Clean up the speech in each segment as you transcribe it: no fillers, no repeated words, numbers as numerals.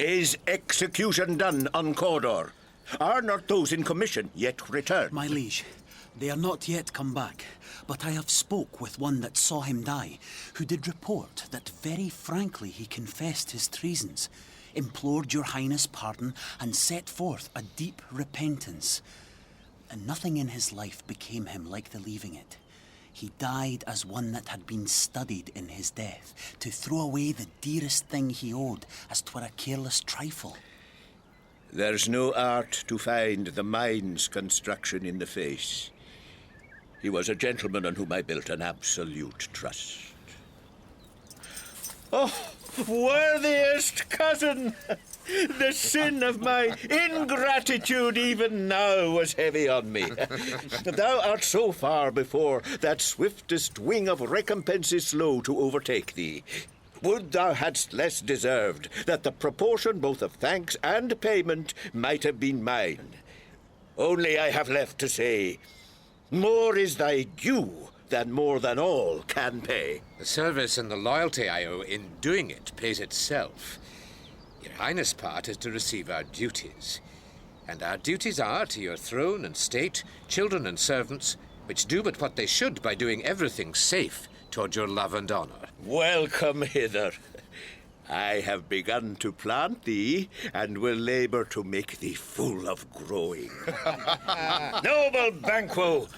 Is execution done on Cawdor? Are not those in commission yet returned? My liege, they are not yet come back, but I have spoke with one that saw him die, who did report that very frankly he confessed his treasons, implored your highness pardon, and set forth a deep repentance. And nothing in his life became him like the leaving it. He died as one that had been studied in his death, to throw away the dearest thing he owed, as 'twere a careless trifle. There's no art to find the mind's construction in the face. He was a gentleman on whom I built an absolute trust. Oh, worthiest cousin! The sin of my ingratitude even now was heavy on me. Thou art so far before that swiftest wing of recompense is slow to overtake thee. Would thou hadst less deserved, that the proportion both of thanks and payment might have been mine. Only I have left to say, more is thy due than more than all can pay. The service and the loyalty I owe in doing it pays itself. Your Highness' part is to receive our duties. And our duties are to your throne and state, children and servants, which do but what they should by doing everything safe toward your love and honor. Welcome hither. I have begun to plant thee, and will labor to make thee full of growing. Noble Banquo,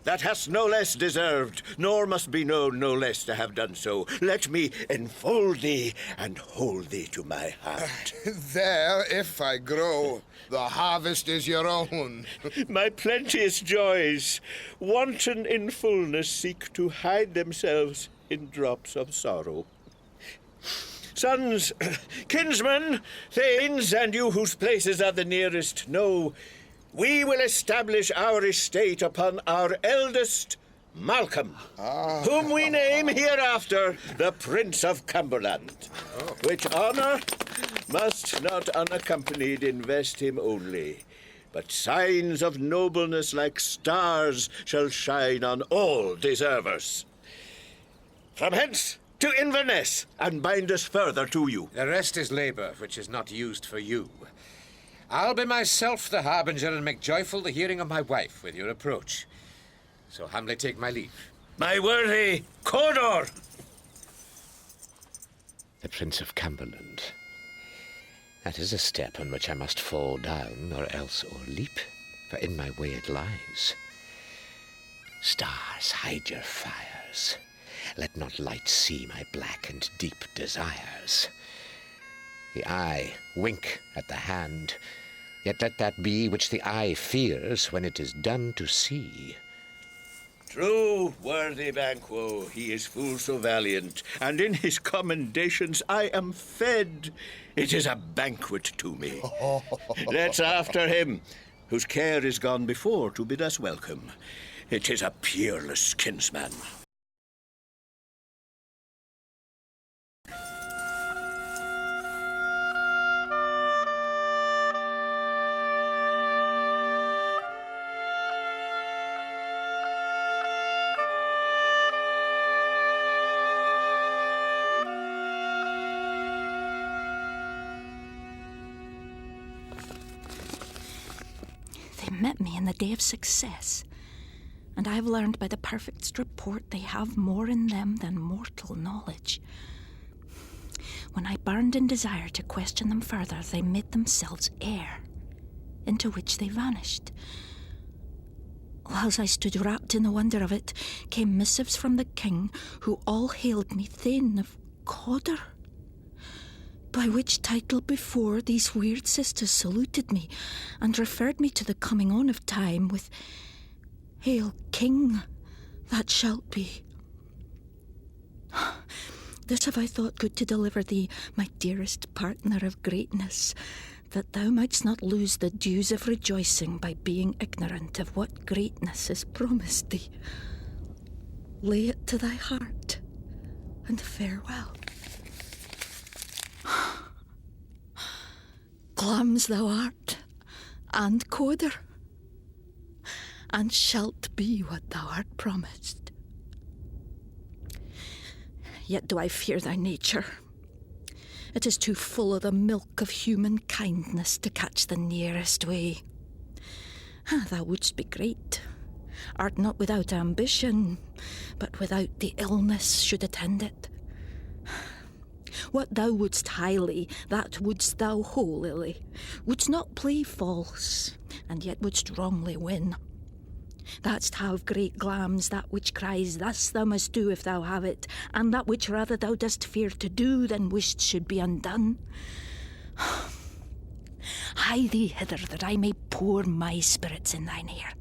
that hast no less deserved, nor must be known no less to have done so. Let me enfold thee and hold thee to my heart. There, if I grow, the harvest is your own. My plenteous joys, wanton in fullness, seek to hide themselves in drops of sorrow. Sons, kinsmen, thanes, and you whose places are the nearest, know we will establish our estate upon our eldest, Malcolm, whom we name hereafter the Prince of Cumberland, which honour must not unaccompanied invest him only, but signs of nobleness like stars shall shine on all deservers. From hence to Inverness, and bind us further to you. The rest is labour which is not used for you. I'll be myself the harbinger and make joyful the hearing of my wife with your approach. So humbly take my leave. My worthy Cawdor! The Prince of Cumberland. That is a step on which I must fall down, or else o'erleap, for in my way it lies. Stars, hide your fires. Let not light see my black and deep desires. The eye wink at the hand, yet let that be which the eye fears when it is done to see. True, worthy Banquo, he is full so valiant, and in his commendations I am fed. It is a banquet to me. Let's after him, whose care is gone before to bid us welcome. It is a peerless kinsman. They met me in the day of success, and I have learned by the perfect's report they have more in them than mortal knowledge. When I burned in desire to question them further, they made themselves air, into which they vanished. Whilst I stood wrapped in the wonder of it, came missives from the king, who all hailed me Thane of Cawdor, by which title before these weird sisters saluted me, and referred me to the coming on of time with, "Hail, King, that shalt be." This have I thought good to deliver thee, my dearest partner of greatness, that thou mightst not lose the dues of rejoicing by being ignorant of what greatness is promised thee. Lay it to thy heart, and farewell. Glamis thou art, and Cawdor, and shalt be what thou art promised. Yet do I fear thy nature. It is too full of the milk of human kindness to catch the nearest way. Thou wouldst be great. Art not without ambition, but without the illness should attend it. What thou wouldst highly, that wouldst thou holily. Wouldst not play false, and yet wouldst wrongly win. Thou'dst have great glams, that which cries, thus thou must do if thou have it, and that which rather thou dost fear to do than wished should be undone. Hie thee hither, that I may pour my spirits in thine ear,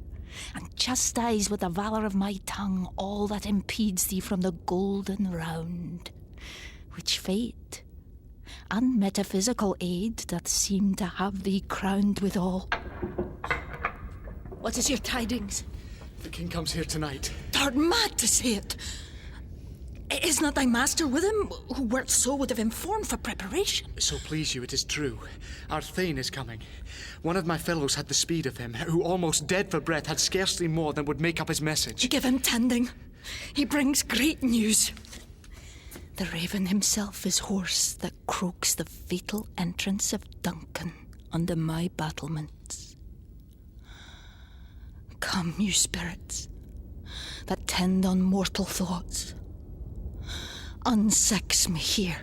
and chastise with the valour of my tongue all that impedes thee from the golden round, which fate and metaphysical aid doth seem to have thee crowned withal. What is your tidings? The king comes here tonight. Thou'rt mad to say it. Is not thy master with him, who wert so would have informed for preparation? So please you, it is true. Our Thane is coming. One of my fellows had the speed of him, who almost dead for breath had scarcely more than would make up his message. Give him tending. He brings great news. The raven himself is hoarse that croaks the fatal entrance of Duncan under my battlements. Come, you spirits that tend on mortal thoughts, unsex me here,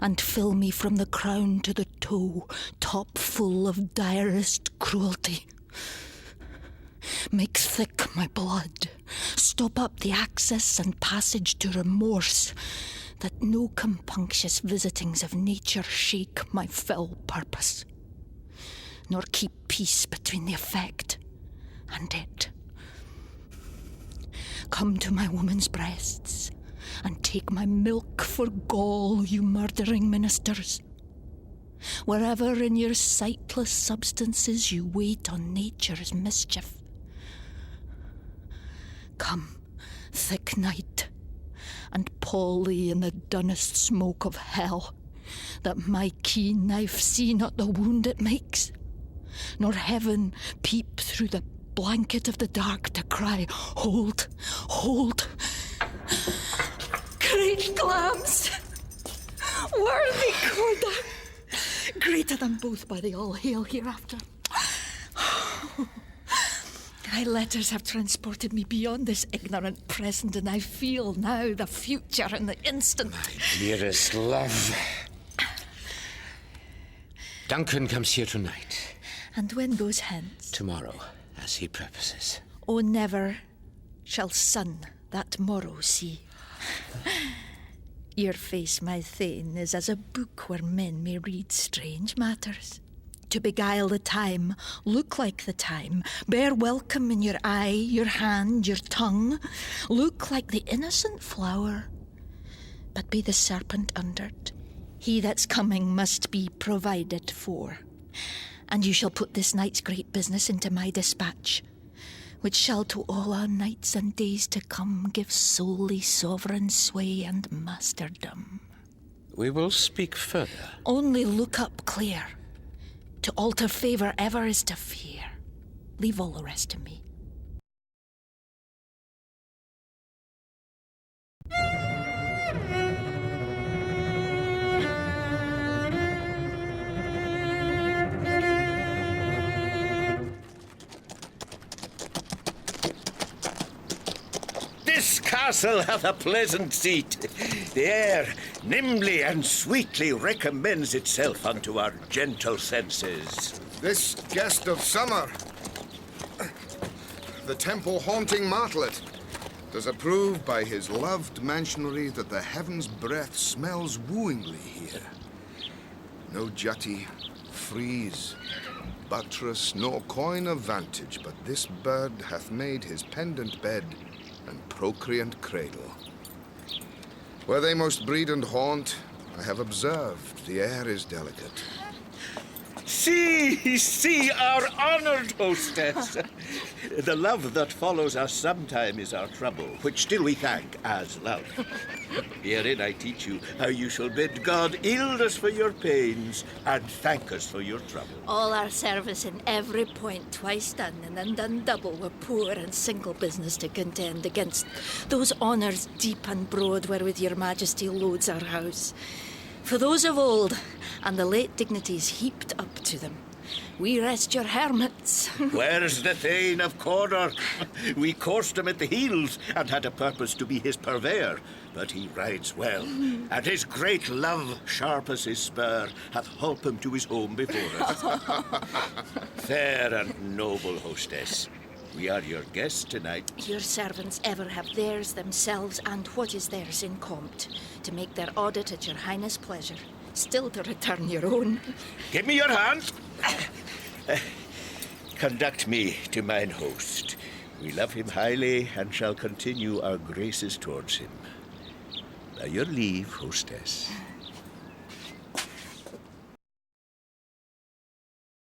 and fill me from the crown to the toe, top full of direst cruelty. Make thick my blood, stop up the access and passage to remorse, that no compunctious visitings of nature shake my fell purpose, nor keep peace between the effect and it. Come to my woman's breasts, and take my milk for gall, you murdering ministers. Wherever in your sightless substances you wait on nature's mischief. Come, thick night, and pall thee in the dunnest smoke of hell, that my keen knife see not the wound it makes, nor heaven peep through the blanket of the dark to cry, hold, hold. Great glams, worthy Coda, greater than both by the all-hail hereafter. Thy letters have transported me beyond this ignorant present, and I feel now the future in the instant. My dearest love. Duncan comes here tonight. And when goes hence? Tomorrow, as he purposes. Oh, never shall sun that morrow see. Your face, my Thane, is as a book where men may read strange matters. To beguile the time, look like the time, bear welcome in your eye, your hand, your tongue, look like the innocent flower, but be the serpent under't. He that's coming must be provided for, and you shall put this night's great business into my dispatch, which shall to all our nights and days to come give solely sovereign sway and masterdom. We will speak further. Only look up clear. To alter favour ever is to fear. Leave all the rest to me. This castle hath a pleasant seat. The air nimbly and sweetly recommends itself unto our gentle senses. This guest of summer, the temple-haunting martlet, does approve by his loved mansionary that the heaven's breath smells wooingly here. No jutty, frieze, buttress, nor coign of vantage, but this bird hath made his pendant bed and procreant cradle. Where they most breed and haunt, I have observed the air is delicate. See our honoured hostess. The love that follows us sometime is our trouble, which still we thank as love. Herein I teach you how you shall bid God yield us for your pains and thank us for your trouble. All our service in every point twice done, and then done double, were poor and single business to contend against those honours deep and broad wherewith your majesty loads our house. For those of old, and the late dignities heaped up to them, we rest your hermits. Where's the Thane of Cawdor? We coursed him at the heels and had a purpose to be his purveyor, but he rides well, and his great love, sharp as his spur, hath holp him to his home before us. Fair and noble hostess, we are your guests tonight. Your servants ever have theirs themselves and what is theirs in compt, to make their audit at your highness' pleasure, still to return your own. Give me your hand. Conduct me to mine host. We love him highly and shall continue our graces towards him. By your leave, hostess.